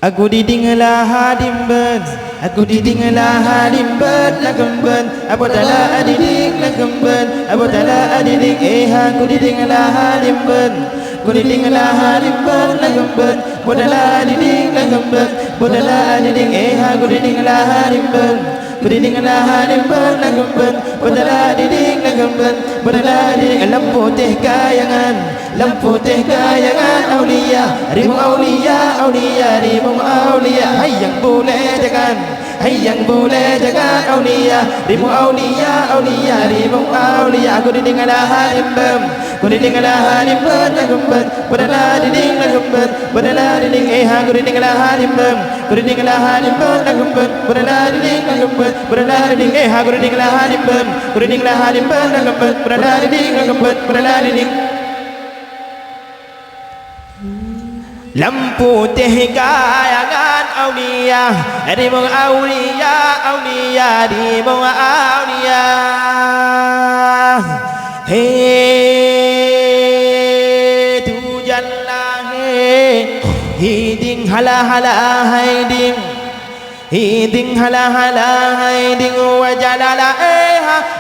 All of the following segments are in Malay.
Aku didinglah hadimben, aku didinglah hadimben, lagemben, apa tala adidik lagemben, apa tala adidik aku didinglah hadimben, aku didinglah hadimben, lagemben, apa tala adidik lagemben, apa tala adidik aku didinglah hadimben, aku didinglah hadimben, lagemben, apa tala adidik lagemben, apa tala adidik lampu teh kayangan. Lampu teh kayangan aulia, ribu aulia, aulia, ribu aulia. Hai yang boleh jangan, hai yang boleh jangan aulia, ribu aulia, aulia, ribu aulia. Aku didinglah hadimbem, aku didinglah hadimbem, lagumbem, berdala diding lagumbem, berdala diding aku didinglah hadimbem, aku didinglah hadimbem, lagumbem, berdala diding lagumbem, berdala diding aku didinglah hadimbem, aku didinglah hadimbem, lagumbem, berdala diding lagumbem, berdala diding. Lampu teh kayangan aulia, ribu aulia, aulia, ribu aulia. Hey tu jalla hey, hiding hala hala hiding, hiding hala hala hiding wajalala hala.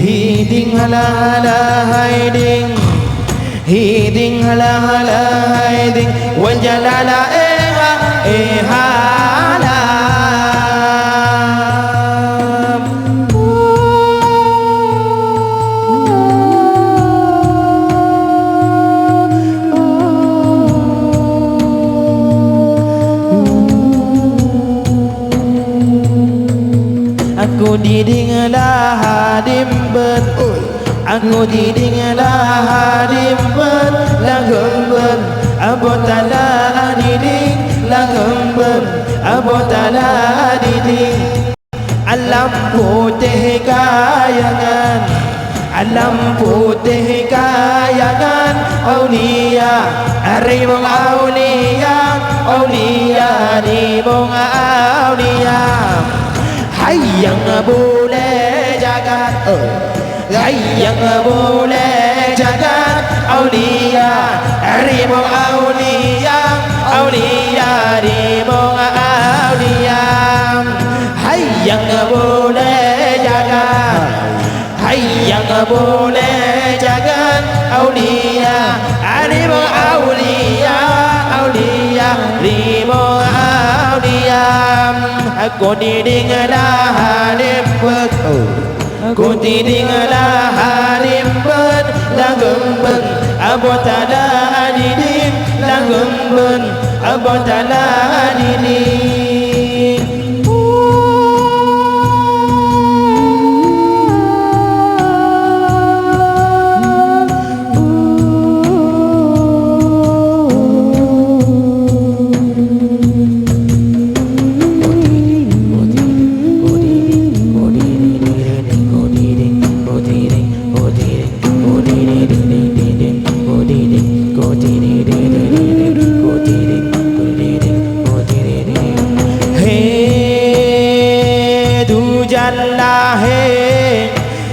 Hiding hala hala hiding, hiding hala hala hiding, wajalala hala. Aku didinglah hadimben, aku didinglah hadimben, lagemben, abotala adiding, lagemben, abotala adiding. Alam putih kayangan, alam putih kayangan, aulia, ribu aulia, aulia, ribu aulia. Hai yang boleh jagat, hai yang boleh jagat, aulia, ribu aulia, aulia, ribu aulia. Hai yang boleh jagat, hai yang boleh jagat, aulia, ribu aulia, aulia, ribu aulia. Aku didinglah hadimben, aku didinglah hadimben, lagemben, abotala adiding, lagemben, abotala adiding.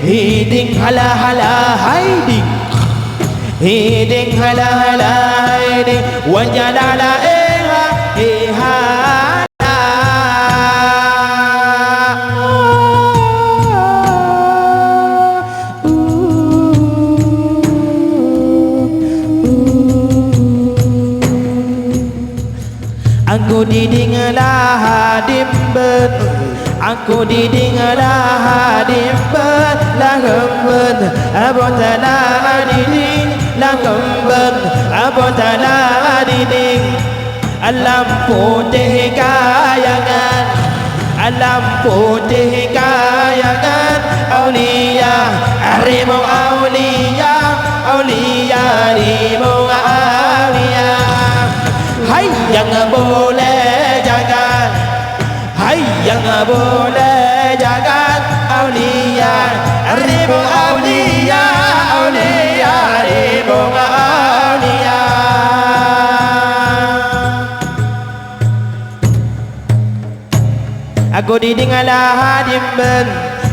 Hiding hala hala hiding, hiding hala hala hiding, wajalala hala. Aku didinglah hadimben, aku didinglah hadimben, lagemben, abotala adiding, lagemben, abotala adiding. Alam putih kayangan, alam putih kayangan, aulia, ribu aulia, aulia, ribu aulia. Hai yang boleh jagat, hai yang boleh jagat, aulia, kong aulia. Aku didingalah hadimben,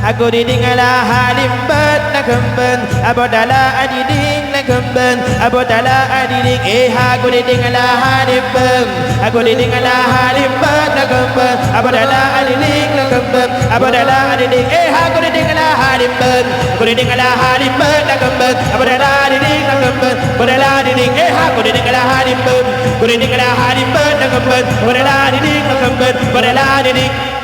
aku didingalah hadimben nak kemben, abodala adiding nak kemben, abodala adiding aku didingalah hadimben, aku didingalah hadimben nak kemben, abodala adiding nak kemben, abodala adiding aku didingalah hadimben, aku didingalah hadimben nak kemben, abodala adiding nak kemben, abodala adiding aku didingalah hadimben, aku didingalah hadimben nak kemben, abodala adiding nak kemben, abodala adiding